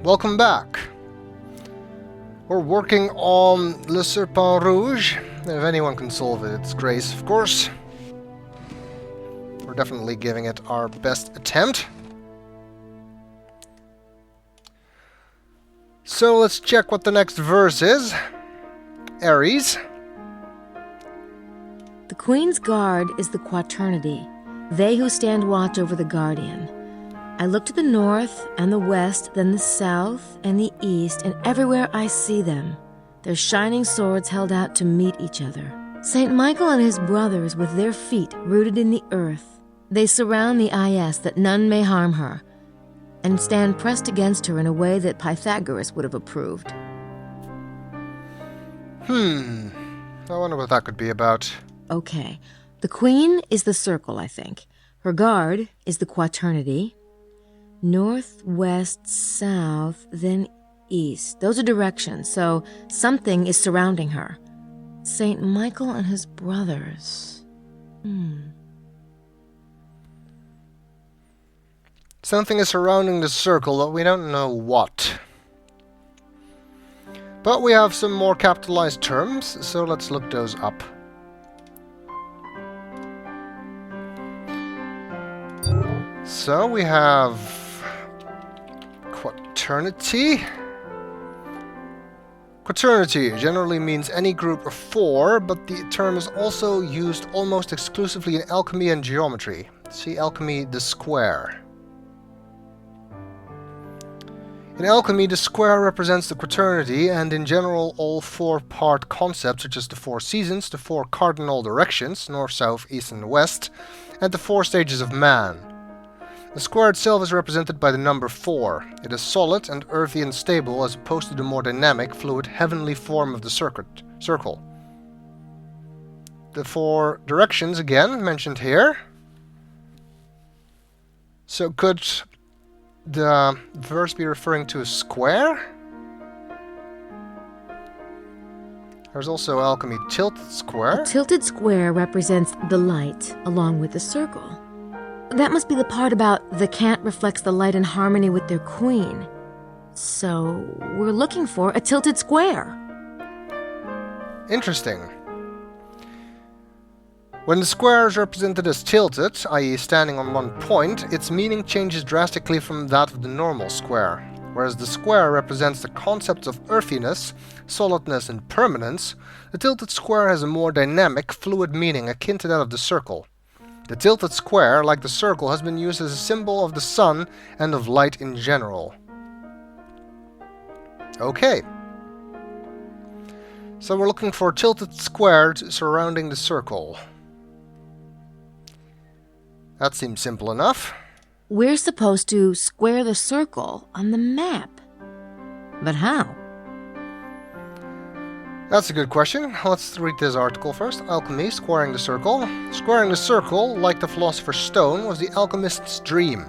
welcome back. We're working on Le Serpent Rouge. If anyone can solve it, it's Grace, of course. We're definitely giving it our best attempt. So let's check what the next verse is. Aries. The Queen's Guard is the Quaternity, they who stand watch over the Guardian. I look to the north and the west, then the south and the east, and everywhere I see them, their shining swords held out to meet each other. Saint Michael and his brothers with their feet rooted in the earth, they surround the Is that none may harm her, and stand pressed against her in a way that Pythagoras would have approved. I wonder what that could be about. Okay, the Queen is the circle, I think. Her guard is the Quaternity. North, west, south, then east. Those are directions, so something is surrounding her. Saint Michael and his brothers. Something is surrounding the circle, but we don't know what. But we have some more capitalized terms, so let's look those up. So we have Quaternity. Quaternity generally means any group of four, but the term is also used almost exclusively in alchemy and geometry. See alchemy, the square. In alchemy, the square represents the quaternity, and in general all four-part concepts such as the four seasons, the four cardinal directions, north, south, east and west, and the four stages of man. The square itself is represented by the number 4. It is solid and earthy and stable as opposed to the more dynamic, fluid, heavenly form of the circle. The four directions, again, mentioned here. So could the verse be referring to a square? There's also alchemy tilted square. A tilted square represents the light along with the circle. That must be the part about the cant reflects the light in harmony with their queen. So we're looking for a tilted square. Interesting. When the square is represented as tilted, i.e. standing on one point, its meaning changes drastically from that of the normal square. Whereas the square represents the concepts of earthiness, solidness and permanence, the tilted square has a more dynamic, fluid meaning akin to that of the circle. The tilted square, like the circle, has been used as a symbol of the sun and of light in general. Okay. So we're looking for a tilted square surrounding the circle. That seems simple enough. We're supposed to square the circle on the map. But how? That's a good question. Let's read this article first. Alchemy, squaring the circle. Squaring the circle, like the philosopher's stone, was the alchemist's dream.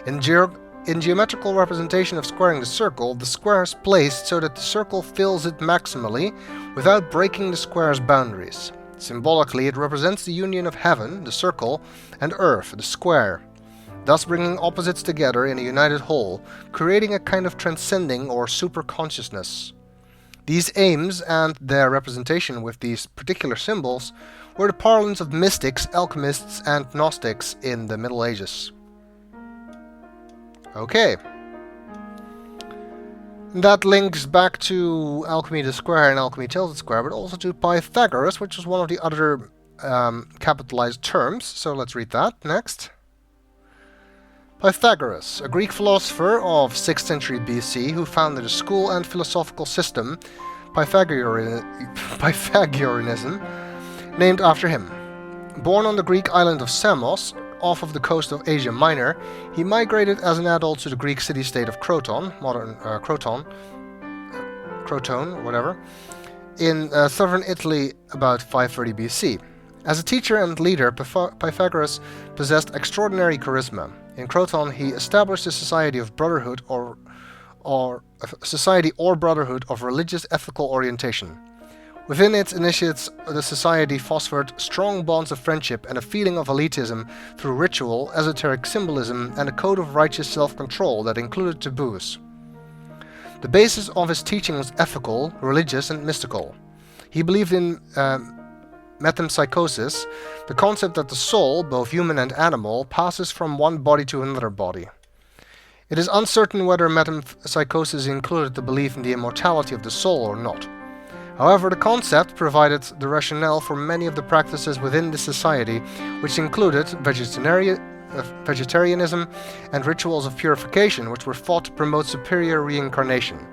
In geometrical representation of squaring the circle, the square is placed so that the circle fills it maximally without breaking the square's boundaries. Symbolically, it represents the union of heaven, the circle, and earth, the square, thus bringing opposites together in a united whole, creating a kind of transcending or super-consciousness. These aims and their representation with these particular symbols were the parlance of mystics, alchemists, and Gnostics in the Middle Ages. Okay. That links back to alchemy the square and alchemy tilted square, but also to Pythagoras, which was one of the other capitalized terms. So let's read that next. Pythagoras, a Greek philosopher of 6th century BC who founded a school and philosophical system, Pythagoreanism, named after him. Born on the Greek island of Samos, off of the coast of Asia Minor, he migrated as an adult to the Greek city-state of Croton, modern Crotone, whatever, in southern Italy about 530 BC. As a teacher and leader, Pythagoras possessed extraordinary charisma. In Croton, he established a society of brotherhood or brotherhood of religious ethical orientation. Within its initiates, the society fostered strong bonds of friendship and a feeling of elitism through ritual, esoteric symbolism, and a code of righteous self-control that included taboos. The basis of his teaching was ethical, religious, and mystical. He believed in metempsychosis, the concept that the soul, both human and animal, passes from one body to another body. It is uncertain whether metempsychosis included the belief in the immortality of the soul or not. However, the concept provided the rationale for many of the practices within the society, which included vegetarianism and rituals of purification, which were thought to promote superior reincarnation.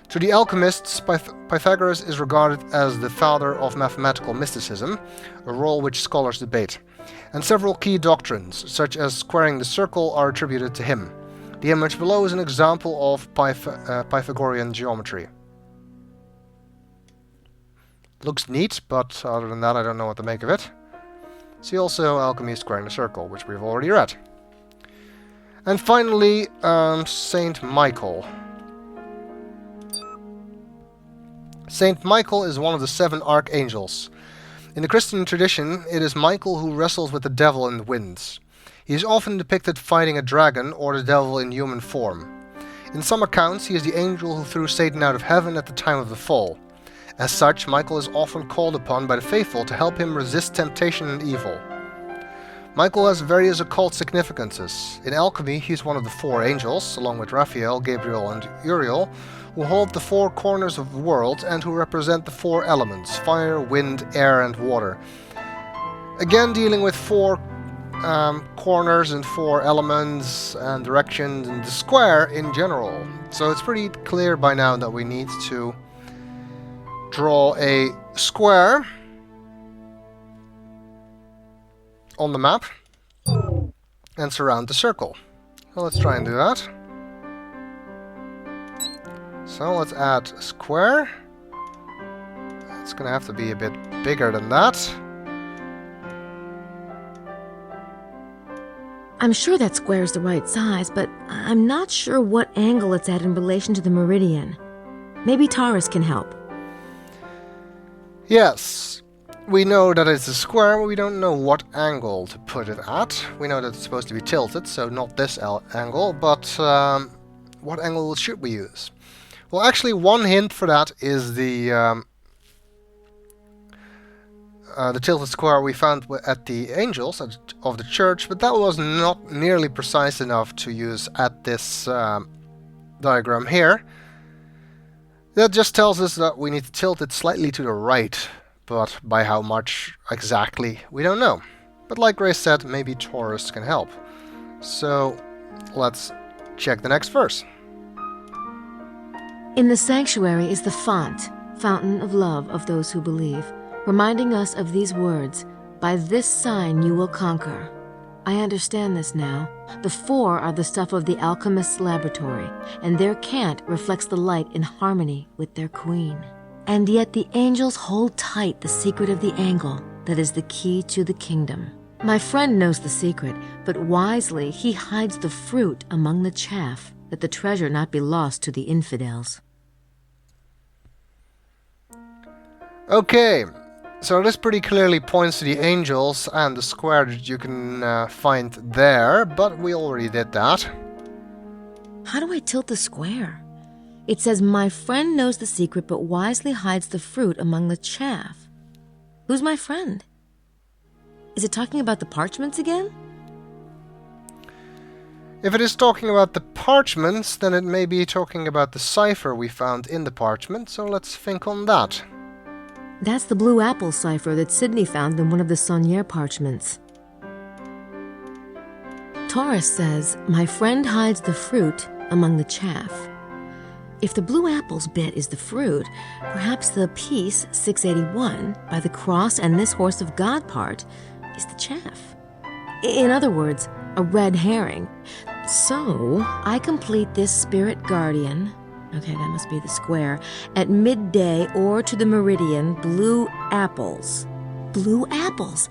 To the alchemists, Pythagoras is regarded as the father of mathematical mysticism, a role which scholars debate, and several key doctrines, such as squaring the circle, are attributed to him. The image below is an example of Pythagorean geometry. Looks neat, but other than that I don't know what to make of it. See also alchemy squaring the circle, which we've already read. And finally, Saint Michael. Saint Michael is one of the 7 archangels. In the Christian tradition, it is Michael who wrestles with the devil in the winds. He is often depicted fighting a dragon or the devil in human form. In some accounts, he is the angel who threw Satan out of heaven at the time of the fall. As such, Michael is often called upon by the faithful to help him resist temptation and evil. Michael has various occult significances. In alchemy, he is one of the 4 angels, along with Raphael, Gabriel, and Uriel, who hold the 4 corners of the world and who represent the 4 elements: fire, wind, air, and water. Again, dealing with 4 corners and 4 elements and directions and the square in general. So it's pretty clear by now that we need to draw a square on the map and surround the circle. So let's try and do that. So let's add a square. It's gonna have to be a bit bigger than that. I'm sure that square is the right size, but I'm not sure what angle it's at in relation to the meridian. Maybe Taurus can help. Yes, we know that it's a square, but we don't know what angle to put it at. We know that it's supposed to be tilted, so not this angle, but what angle should we use? Well, actually, one hint for that is the tilted square we found at the Angels of the Church, but that was not nearly precise enough to use at this diagram here. That just tells us that we need to tilt it slightly to the right, but by how much exactly, we don't know. But like Grace said, maybe Taurus can help. So let's check the next verse. In the sanctuary is the font, fountain of love of those who believe, reminding us of these words, "By this sign you will conquer." I understand this now. The 4 are the stuff of the alchemist's laboratory, and their cant reflects the light in harmony with their queen. And yet the angels hold tight the secret of the angle that is the key to the kingdom. My friend knows the secret, but wisely he hides the fruit among the chaff, that the treasure not be lost to the infidels. Okay, so this pretty clearly points to the angels and the square that you can find there, but we already did that. How do I tilt the square? It says, my friend knows the secret but wisely hides the fruit among the chaff. Who's my friend? Is it talking about the parchments again? If it is talking about the parchments, then it may be talking about the cipher we found in the parchment, so let's think on that. That's the blue apple cipher that Sydney found in one of the Saunier parchments. Taurus says, my friend hides the fruit among the chaff. If the blue apple's bit is the fruit, perhaps the piece 681 by the cross and this horse of God part is the chaff. In other words, a red herring. So, I complete this spirit guardian, okay, that must be the square, at midday or to the meridian, blue apples. Blue apples?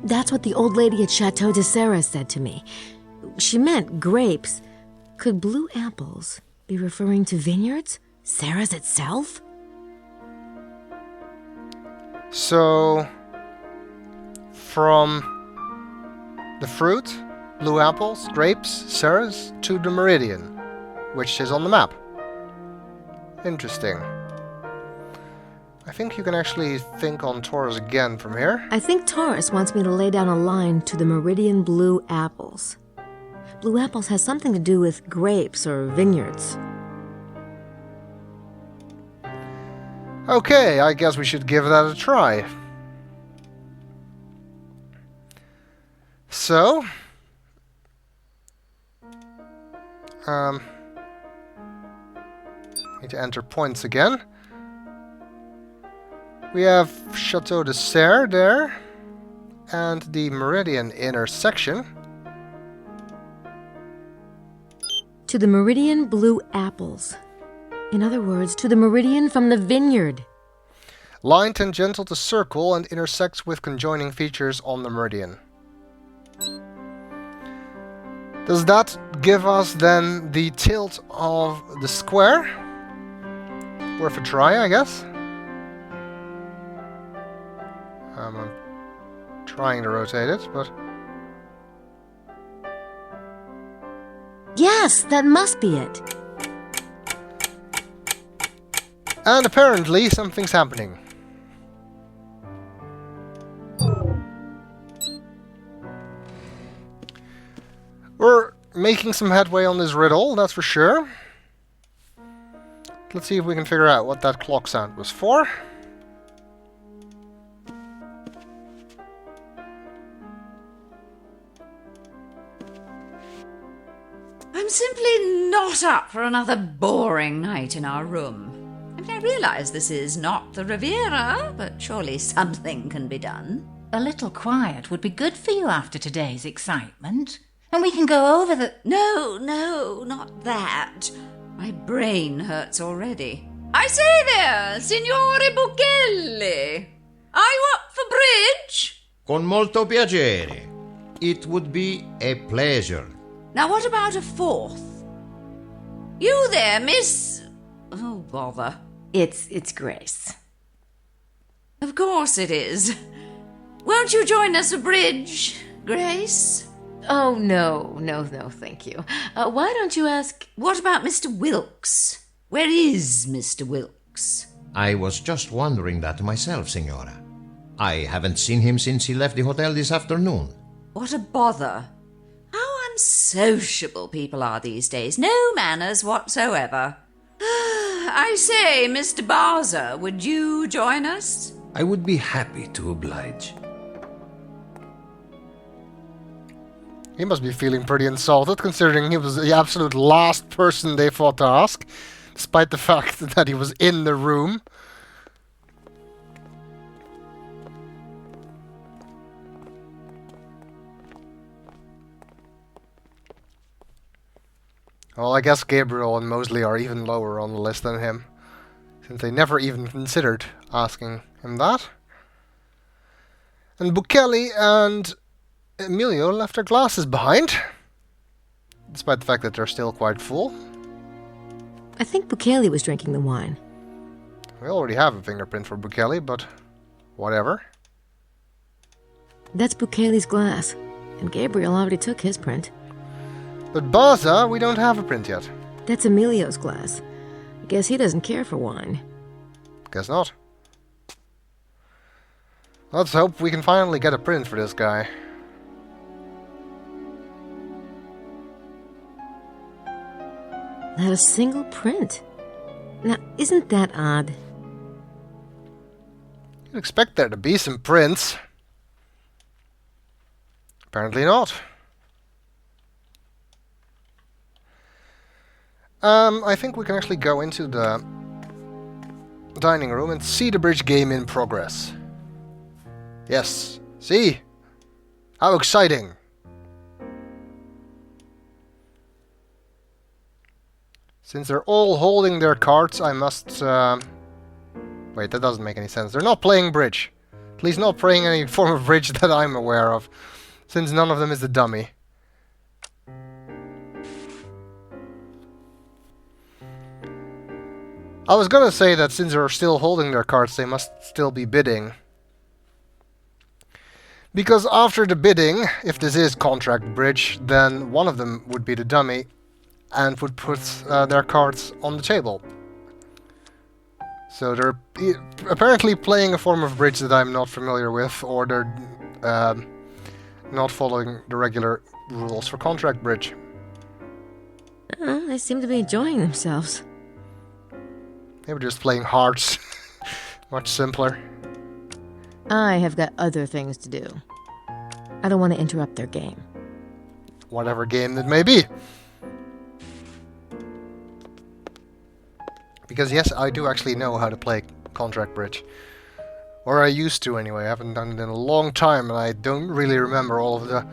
That's what the old lady at Chateau de Serres said to me. She meant grapes. Could blue apples be referring to vineyards? Serres itself? So, from the fruit, blue apples, grapes, Serres, to the meridian, which is on the map. Interesting. I think you can actually think on Taurus again from here. I think Taurus wants me to lay down a line to the meridian blue apples. Blue apples has something to do with grapes or vineyards. Okay, I guess we should give that a try. So... need to enter points again. We have Chateau de Serre there, and the Meridian intersection. To the meridian blue apples. In other words, to the meridian from the vineyard. Line tangential to circle and intersects with conjoining features on the meridian. Does that give us then the tilt of the square? Worth a try, I guess. I'm trying to rotate it, but... Yes, that must be it. And apparently something's happening. We're making some headway on this riddle, that's for sure. Let's see if we can figure out what that clock sound was for. I'm simply not up for another boring night in our room. I mean, I realise this is not the Riviera, but surely something can be done. A little quiet would be good for you after today's excitement. And we can go over the... No, not that. My brain hurts already. I say there, Signore Buchelli. Are you up for bridge? Con molto piacere. It would be a pleasure. Now what about a fourth? You there, Miss... Oh, bother. It's Grace. Of course it is. Won't you join us for bridge, Grace? Oh, no, thank you. Why don't you ask... What about Mr. Wilkes? Where is Mr. Wilkes? I was just wondering that myself, Signora. I haven't seen him since he left the hotel this afternoon. What a bother. How unsociable people are these days. No manners whatsoever. I say, Mr. Barzer, would you join us? I would be happy to oblige. He must be feeling pretty insulted, considering he was the absolute last person they thought to ask, despite the fact that he was in the room. Well, I guess Gabriel and Mosley are even lower on the list than him, since they never even considered asking him that. And Buchelli and Emilio left their glasses behind, despite the fact that they're still quite full. I think Buchelli was drinking the wine. We already have a fingerprint for Buchelli, but whatever. That's Buchelli's glass, and Gabriel already took his print. But Baza, we don't have a print yet. That's Emilio's glass. I guess he doesn't care for wine. Guess not. Let's hope we can finally get a print for this guy. Not a single print. Now, isn't that odd? You'd expect there to be some prints. Apparently not. I think we can actually go into the dining room and see the bridge game in progress. Yes, see? How exciting! Since they're all holding their cards, I must... Wait, that doesn't make any sense. They're not playing bridge. At least not playing any form of bridge that I'm aware of, since none of them is the dummy. I was gonna say that since they're still holding their cards, they must still be bidding. Because after the bidding, if this is contract bridge, then one of them would be the dummy and would put their cards on the table. So they're apparently playing a form of bridge that I'm not familiar with, or they're not following the regular rules for contract bridge. They seem to be enjoying themselves. They were just playing hearts. Much simpler. I have got other things to do. I don't want to interrupt their game. Whatever game it may be. Because yes, I do actually know how to play contract bridge. Or I used to anyway. I haven't done it in a long time and I don't really remember all of the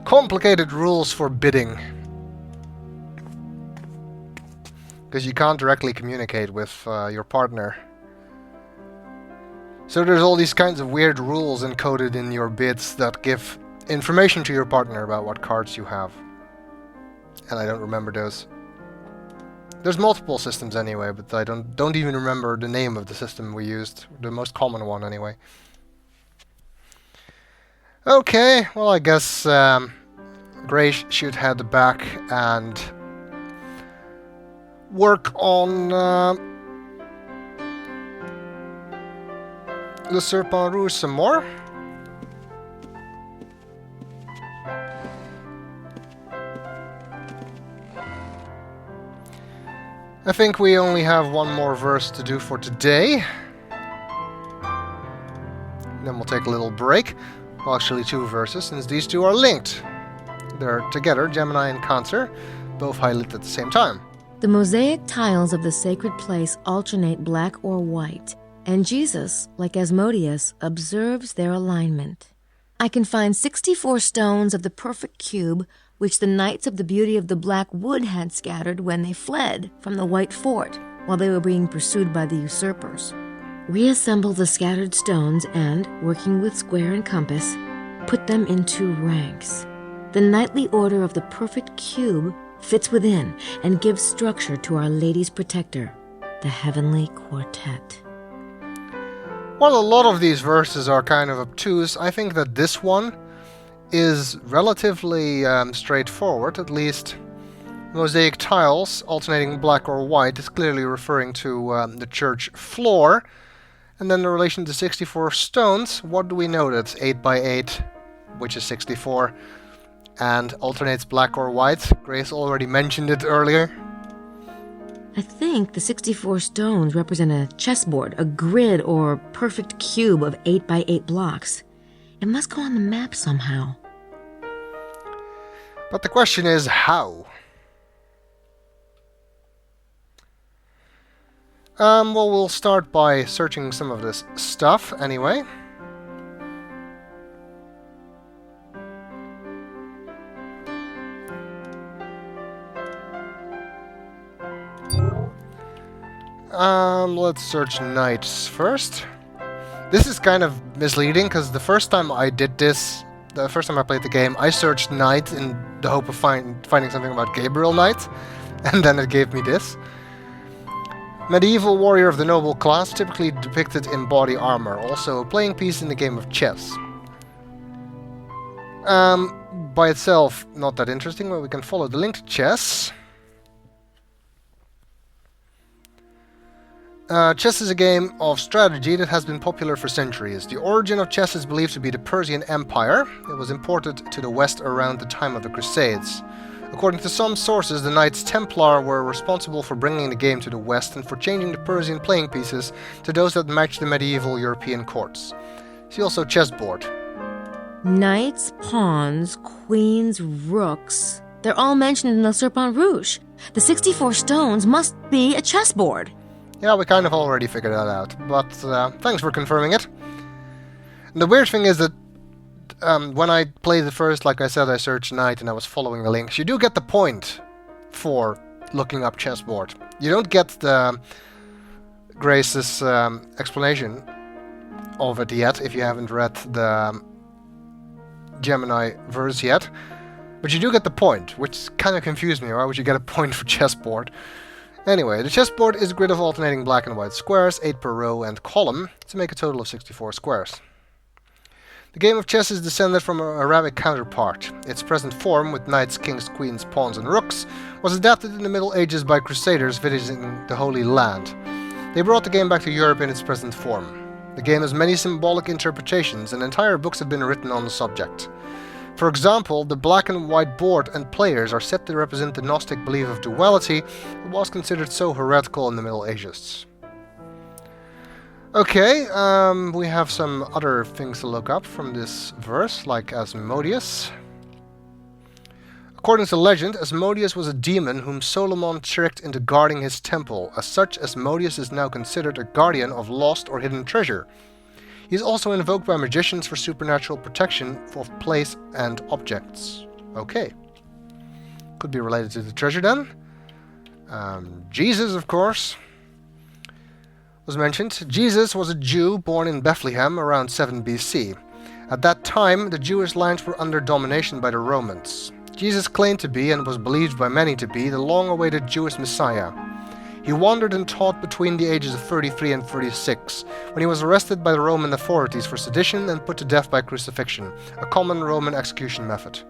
complicated rules for bidding. Because you can't directly communicate with your partner. So there's all these kinds of weird rules encoded in your bids that give information to your partner about what cards you have. And I don't remember those. There's multiple systems anyway, but I don't even remember the name of the system we used. The most common one anyway. Okay, well I guess Grey should head back and work on the Serpent Rouge some more. I think we only have one more verse to do for today. Then we'll take a little break. Well, actually 2 verses, since these 2 are linked. They're together, Gemini and Cancer, both highlighted at the same time. The mosaic tiles of the sacred place alternate black or white, and Jesus, like Asmodeus, observes their alignment. I can find 64 stones of the perfect cube, which the knights of the beauty of the black wood had scattered when they fled from the white fort while they were being pursued by the usurpers. Reassemble the scattered stones and, working with square and compass, put them into ranks. The knightly order of the perfect cube fits within and gives structure to Our Lady's protector, the Heavenly Quartet. While a lot of these verses are kind of obtuse, I think that this one is relatively straightforward. At least mosaic tiles alternating black or white is clearly referring to the church floor. And then the relation to 64 stones, what do we know? That's 8 by 8, which is 64, and alternates black or white. Grace already mentioned it earlier. I think the 64 stones represent a chessboard, a grid or perfect cube of 8 by 8 blocks. It must go on the map somehow. But the question is, how? Well, we'll start by searching some of this stuff, anyway. Let's search knights first. This is kind of misleading, because the first time I did this, the first time I played the game, I searched knight in the hope of finding something about Gabriel Knight, and then it gave me this. Medieval warrior of the noble class, typically depicted in body armor, also a playing piece in the game of chess. By itself, not that interesting, but we can follow the link to chess. Chess is a game of strategy that has been popular for centuries. The origin of chess is believed to be the Persian Empire. It was imported to the West around the time of the Crusades. According to some sources, the Knights Templar were responsible for bringing the game to the West and for changing the Persian playing pieces to those that matched the medieval European courts. See also chessboard. Knights, pawns, queens, rooks. They're all mentioned in the Serpent Rouge. The 64 stones must be a chessboard. Yeah, we kind of already figured that out, but thanks for confirming it. And the weird thing is that when I played the first, like I said, I searched knight and I was following the links. You do get the point for looking up chessboard. You don't get the Grace's explanation of it yet, if you haven't read the Gemini verse yet. But you do get the point, which kind of confused me. Why would you get a point for chessboard? Anyway, the chessboard is a grid of alternating black and white squares, 8 per row and column, to make a total of 64 squares. The game of chess is descended from an Arabic counterpart. Its present form, with knights, kings, queens, pawns and rooks, was adapted in the Middle Ages by crusaders visiting the Holy Land. They brought the game back to Europe in its present form. The game has many symbolic interpretations, and entire books have been written on the subject. For example, the black and white board and players are said to represent the Gnostic belief of duality that was considered so heretical in the Middle Ages. Okay, we have some other things to look up from this verse, like Asmodeus. According to legend, Asmodeus was a demon whom Solomon tricked into guarding his temple. As such, Asmodeus is now considered a guardian of lost or hidden treasure. He is also invoked by magicians for supernatural protection of place and objects. Okay. Could be related to the treasure then. Jesus, of course, was mentioned. Jesus was a Jew born in Bethlehem around 7 BC. At that time, the Jewish lands were under domination by the Romans. Jesus claimed to be, and was believed by many to be, the long-awaited Jewish Messiah. He wandered and taught between the ages of 33 and 36, when he was arrested by the Roman authorities for sedition and put to death by crucifixion, a common Roman execution method.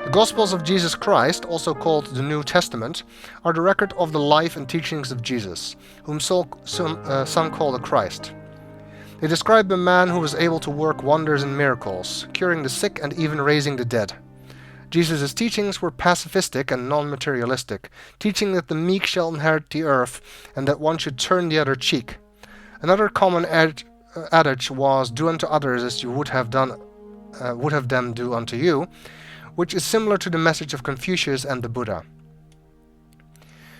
The Gospels of Jesus Christ, also called the New Testament, are the record of the life and teachings of Jesus, whom some call the Christ. They describe a man who was able to work wonders and miracles, curing the sick and even raising the dead. Jesus' teachings were pacifistic and non-materialistic, teaching that the meek shall inherit the earth and that one should turn the other cheek. Another common adage was, "Do unto others as you would have them do unto you," which is similar to the message of Confucius and the Buddha.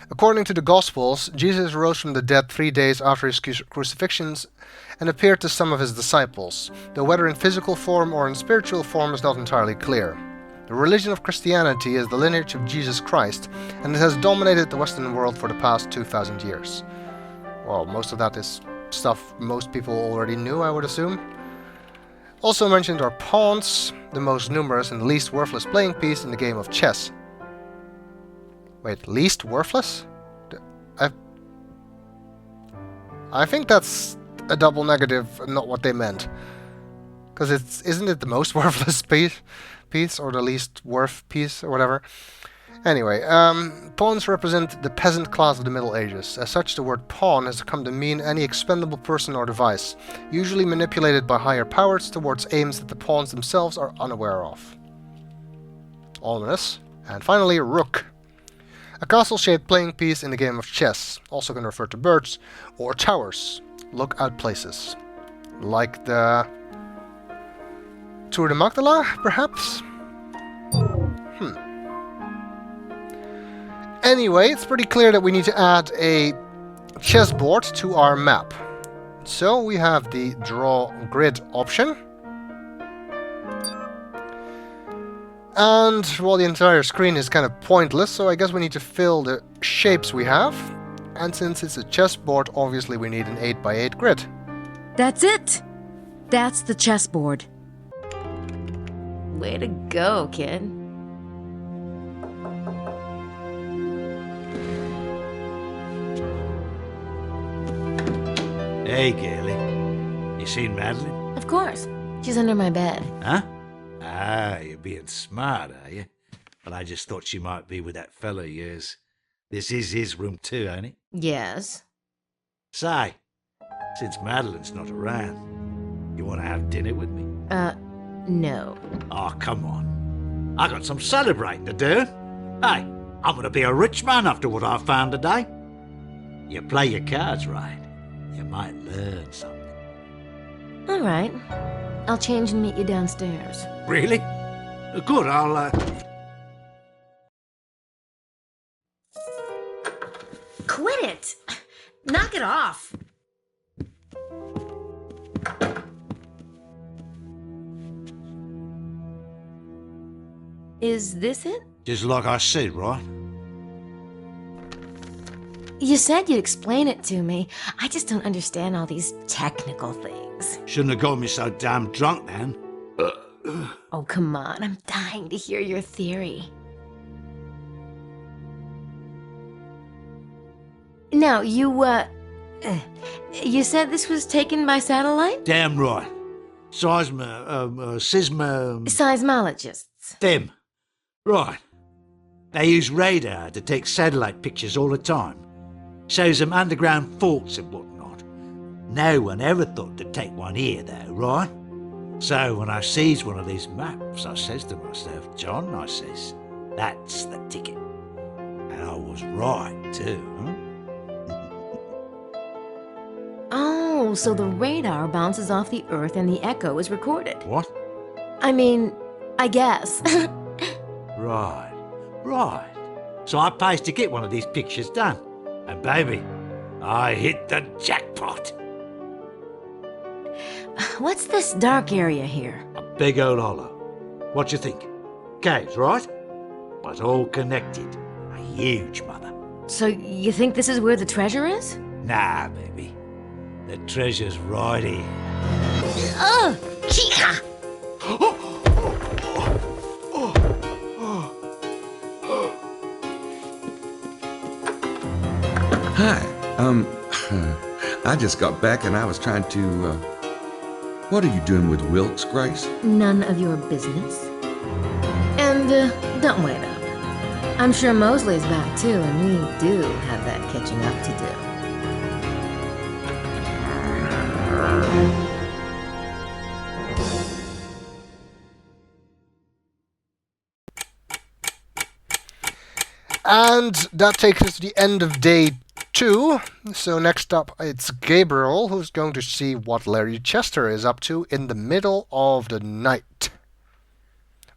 According to the Gospels, Jesus rose from the dead 3 days after his crucifixion and appeared to some of his disciples, though whether in physical form or in spiritual form is not entirely clear. The religion of Christianity is the lineage of Jesus Christ, and it has dominated the Western world for the past 2,000 years. Well, most of that is stuff most people already knew, I would assume. Also mentioned are pawns, the most numerous and least worthless playing piece in the game of chess. Wait, least worthless? I think that's a double negative, not what they meant. Because isn't it the most worthless piece, or the least worth piece, or whatever? Anyway, pawns represent the peasant class of the Middle Ages. As such, the word pawn has come to mean any expendable person or device, usually manipulated by higher powers towards aims that the pawns themselves are unaware of. Ominous. And finally, rook. A castle-shaped playing piece in the game of chess, also can refer to birds or towers, lookout places, like the Tour de Magdala, perhaps? Anyway, it's pretty clear that we need to add a chessboard to our map. So we have the draw grid option. And, well, the entire screen is kind of pointless, so I guess we need to fill the shapes we have. And since it's a chessboard, obviously we need an 8x8 grid. That's it! That's the chessboard. Way to go, kid. Hey, Gailey. You seen Madeline? Of course. She's under my bed. Huh? Ah, you're being smart, are you? Well, I just thought she might be with that fella of yours. This is his room too, ain't it? Yes. Say, since Madeline's not around, you want to have dinner with me? No. Oh, come on. I got some celebrating to do. Hey, I'm going to be a rich man after what I found today. You play your cards right, you might learn something. All right. I'll change and meet you downstairs. Really? Good, I'll, Quit it! Knock it off! Is this it? Just like I said, right? You said you'd explain it to me. I just don't understand all these technical things. Shouldn't have got me so damn drunk, then. Oh, come on. I'm dying to hear your theory. Now, you said this was taken by satellite? Damn right. Seismologists. Them. Right. They use radar to take satellite pictures all the time. Shows them underground forts and whatnot. No one ever thought to take one here, though, right? So when I sees one of these maps, I says to myself, John, I says, that's the ticket. And I was right, too, huh? Oh, so the radar bounces off the Earth and the echo is recorded. What? I mean, I guess. Right. So I pays to get one of these pictures done. And baby, I hit the jackpot. What's this dark area here? A big old hollow. What you think? Caves, right? But all connected. A huge mother. So you think this is where the treasure is? Nah, baby. The treasure's right here. Ugh! Chica! Hi. I just got back and I was trying to, what are you doing with Wilkes, Grace? None of your business. And, don't wait up. I'm sure Mosley's back too, and we do have that catching up to do. And that takes us to the end of day 2. So next up, it's Gabriel, who's going to see what Larry Chester is up to in the middle of the night.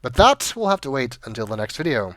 But that will have to wait until the next video.